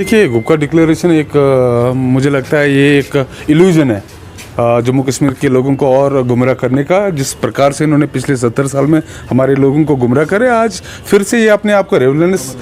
देखिए, गुपका डिक्लेरेशन एक मुझे लगता है ये एक इल्यूजन है जम्मू कश्मीर के लोगों को और गुमराह करने का। जिस प्रकार से इन्होंने पिछले 70 साल में हमारे लोगों को गुमराह करे, आज फिर से ये अपने आप को रेवोल्यूशनस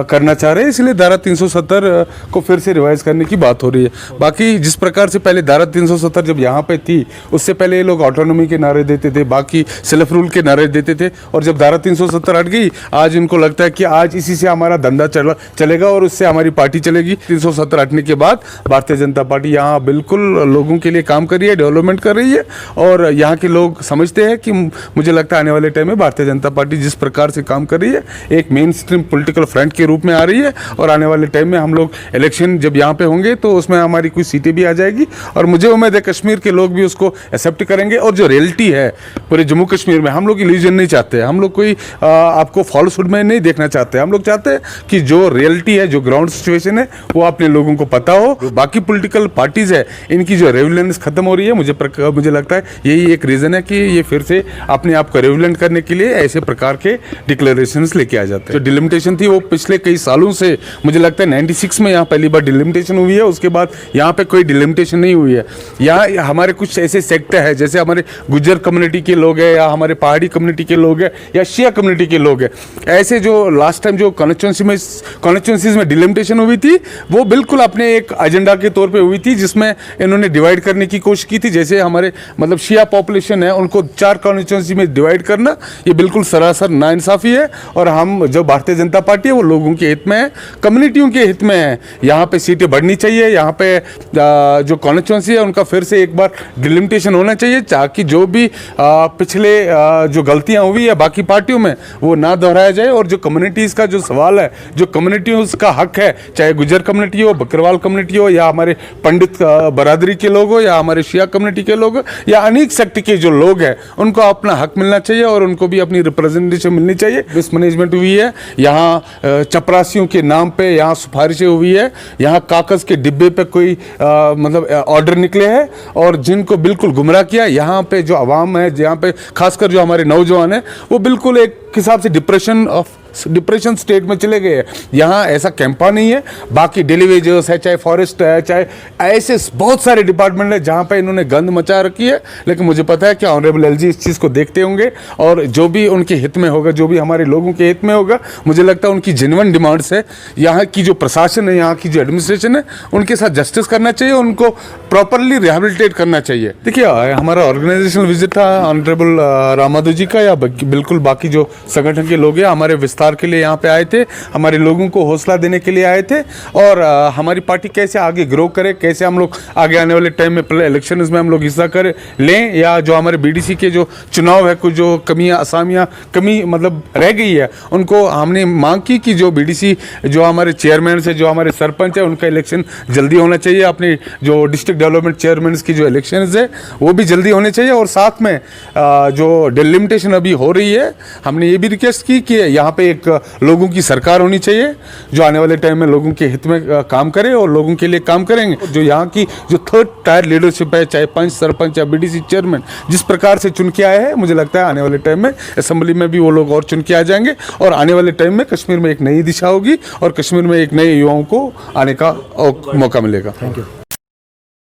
करना चाह रहे हैं, इसलिए धारा 370 को फिर से रिवाइज करने की बात हो रही है। बाकी जिस प्रकार से पहले धारा 370 जब यहाँ पे थी, उससे पहले ये लोग ऑटोनॉमी के नारे देते थे, बाकी सेल्फ रूल के नारे देते थे, और जब धारा 370 हट गई, आज इनको लगता है कि आज इसी से हमारा धंधा चलेगा और उससे हमारी पार्टी चलेगी। 370 हटने के बाद भारतीय जनता पार्टी यहाँ बिल्कुल लोगों के लिए काम कर रही है, डेवलपमेंट कर रही है, और यहाँ के लोग समझते हैं कि मुझे लगता है आने वाले टाइम में भारतीय जनता पार्टी जिस प्रकार से काम कर रही है, एक मेन स्ट्रीम पॉलिटिकल फ्रंट के रूप में आ रही है, और आने वाले टाइम में हम लोग इलेक्शन जब यहाँ पे होंगे तो उसमें हमारी कुछ सीटें भी आ जाएगी, और मुझे उम्मीद है कश्मीर के लोग भी उसको एक्सेप्ट करेंगे। और जो रियलिटी है पूरे जम्मू कश्मीर में, हम लोग इल्यूजन नहीं चाहते, हम लोग कोई आपको फॉल्सहुड में नहीं देखना चाहते, हम लोग चाहते हैं कि जो रियलिटी है, जो ग्राउंड सिचुएशन है, वो अपने लोगों को पता हो। बाकी पॉलिटिकल पार्टीज है, इनकी जो रेवोल्यूशन खत्म हो रही है, मुझे लगता है यही एक रीजन है कि ये फिर से अपने आप को रेवोल्यूट करने के लिए ऐसे प्रकार के डिक्लेरेशंस लेके आ जाते हैं। जो डिलिमिटेशन थी वो पिछले कई सालों से, मुझे लगता है 96 में यहाँ पहली बार डिलिमिटेशन हुई है, उसके बाद यहाँ पे कोई डिलिमिटेशन नहीं हुई है। यहाँ हमारे कुछ ऐसे सेक्टर है, जैसे हमारे गुज्जर कम्युनिटी के लोग हैं, या हमारे पहाड़ी कम्युनिटी के लोग हैं, या शिया कम्युनिटी के लोग हैं, ऐसे जो लास्ट टाइम जो कॉन्स्टिट्यूंसीज में डिलिमिटेशन हुई थी, वो बिल्कुल अपने एक एजेंडा के तौर पर हुई थी, जिसमें इन्होंने डिवाइड करने की कोशिश की थी। जैसे हमारे मतलब शिया पॉपुलेशन है, उनको 4 कॉन्स्टिट्यूंसी में डिवाइड करना, ये बिल्कुल सरासर नाइंसाफी है। और हम जो भारतीय जनता पार्टी है, वो लोगों के हित में है, कम्युनिटियों के हित में है। यहाँ पे सीटें बढ़नी चाहिए, यहाँ पे जो कॉन्स्टिट्यूंसी है उनका फिर से एक बार डिलिमिटेशन होना चाहिए, ताकि जो भी पिछले जो गलतियाँ हुई है बाकी पार्टियों में, वो ना दोहराया जाए। और जो कम्युनिटीज़ का जो सवाल है, जो कम्युनिटियों का हक है, चाहे गुज्जर कम्युनिटी हो, बकरवाल कम्युनिटी हो, या हमारे पंडित बरादरी के लोग हो, या हमारे शिया कम्युनिटी के लोग, या अनेक सेक्ट के जो लोग हैं, उनको अपना हक मिलना चाहिए, और उनको भी अपनी रिप्रेजेंटेशन मिलनी चाहिए। मिसमैनेजमेंट हुई है यहाँ, चपरासियों के नाम पे यहाँ सिफारिशें हुई है, यहाँ कागज के डिब्बे पे कोई मतलब ऑर्डर निकले हैं, और जिनको बिल्कुल गुमराह किया। यहाँ पे जो आवाम है, यहाँ पे खासकर जो हमारे नौजवान हैं, वो बिल्कुल एक हिसाब से डिप्रेशन स्टेट में चले गए हैं। यहाँ ऐसा कैंपा नहीं है। बाकी डेली वेजर्स है, चाहे फॉरेस्ट है, चाहे ऐसे बहुत सारे डिपार्टमेंट है जहाँ पे इन्होंने गंद मचा रखी है। लेकिन मुझे पता है कि ऑनरेबल एलजी इस चीज़ को देखते होंगे, और जो भी उनके हित में होगा, जो भी हमारे लोगों के हित में होगा, मुझे लगता है उनकी जेन्युइन डिमांड्स है। यहाँ की जो प्रशासन है, यहाँ की जो एडमिनिस्ट्रेशन है, उनके साथ जस्टिस करना चाहिए, उनको प्रॉपरली रिहेबिलिटेट करना चाहिए। देखिए, हमारा ऑर्गेनाइजेशनल विजिट था ऑनरेबल राम माधव जी का, या बिल्कुल बाकी जो संगठन के लोग हैं हमारे विस्तार के लिए यहाँ पे आए थे, हमारे लोगों को हौसला देने के लिए आए थे, और हमारी पार्टी कैसे आगे ग्रो करे, कैसे हम लोग आगे आने वाले टाइम में इलेक्शन में हम लोग हिस्सा कर लें, या जो हमारे बीडीसी के जो चुनाव है, कुछ जो कमी मतलब रह गई है, उनको हमने मांग की कि जो बीडीसी जो हमारे चेयरमैन से, जो हमारे सरपंच है, उनका इलेक्शन जल्दी होना चाहिए। अपने जो डिस्ट्रिक्ट डेवलपमेंट चेयरमैन की जो इलेक्शन है, वो भी जल्दी होने चाहिए। और साथ में जो डिलिमिटेशन अभी हो रही है, हमने ये भी रिक्वेस्ट की कि यहाँ पे एक लोगों की सरकार होनी चाहिए, जो आने वाले टाइम में लोगों के हित में काम करे और लोगों के लिए काम करेंगे। जो यहाँ की जो 3rd टायर लीडरशिप है, चाहे पंच, सरपंच या बीडीसी चेयरमैन, जिस प्रकार से चुन के आए हैं, मुझे लगता है आने वाले टाइम में असेंबली में भी वो लोग और चुन के आ जाएंगे, और आने वाले टाइम में कश्मीर में एक नई दिशा होगी, और कश्मीर में एक नए युवाओं को आने का मौका मिलेगा। Thank you.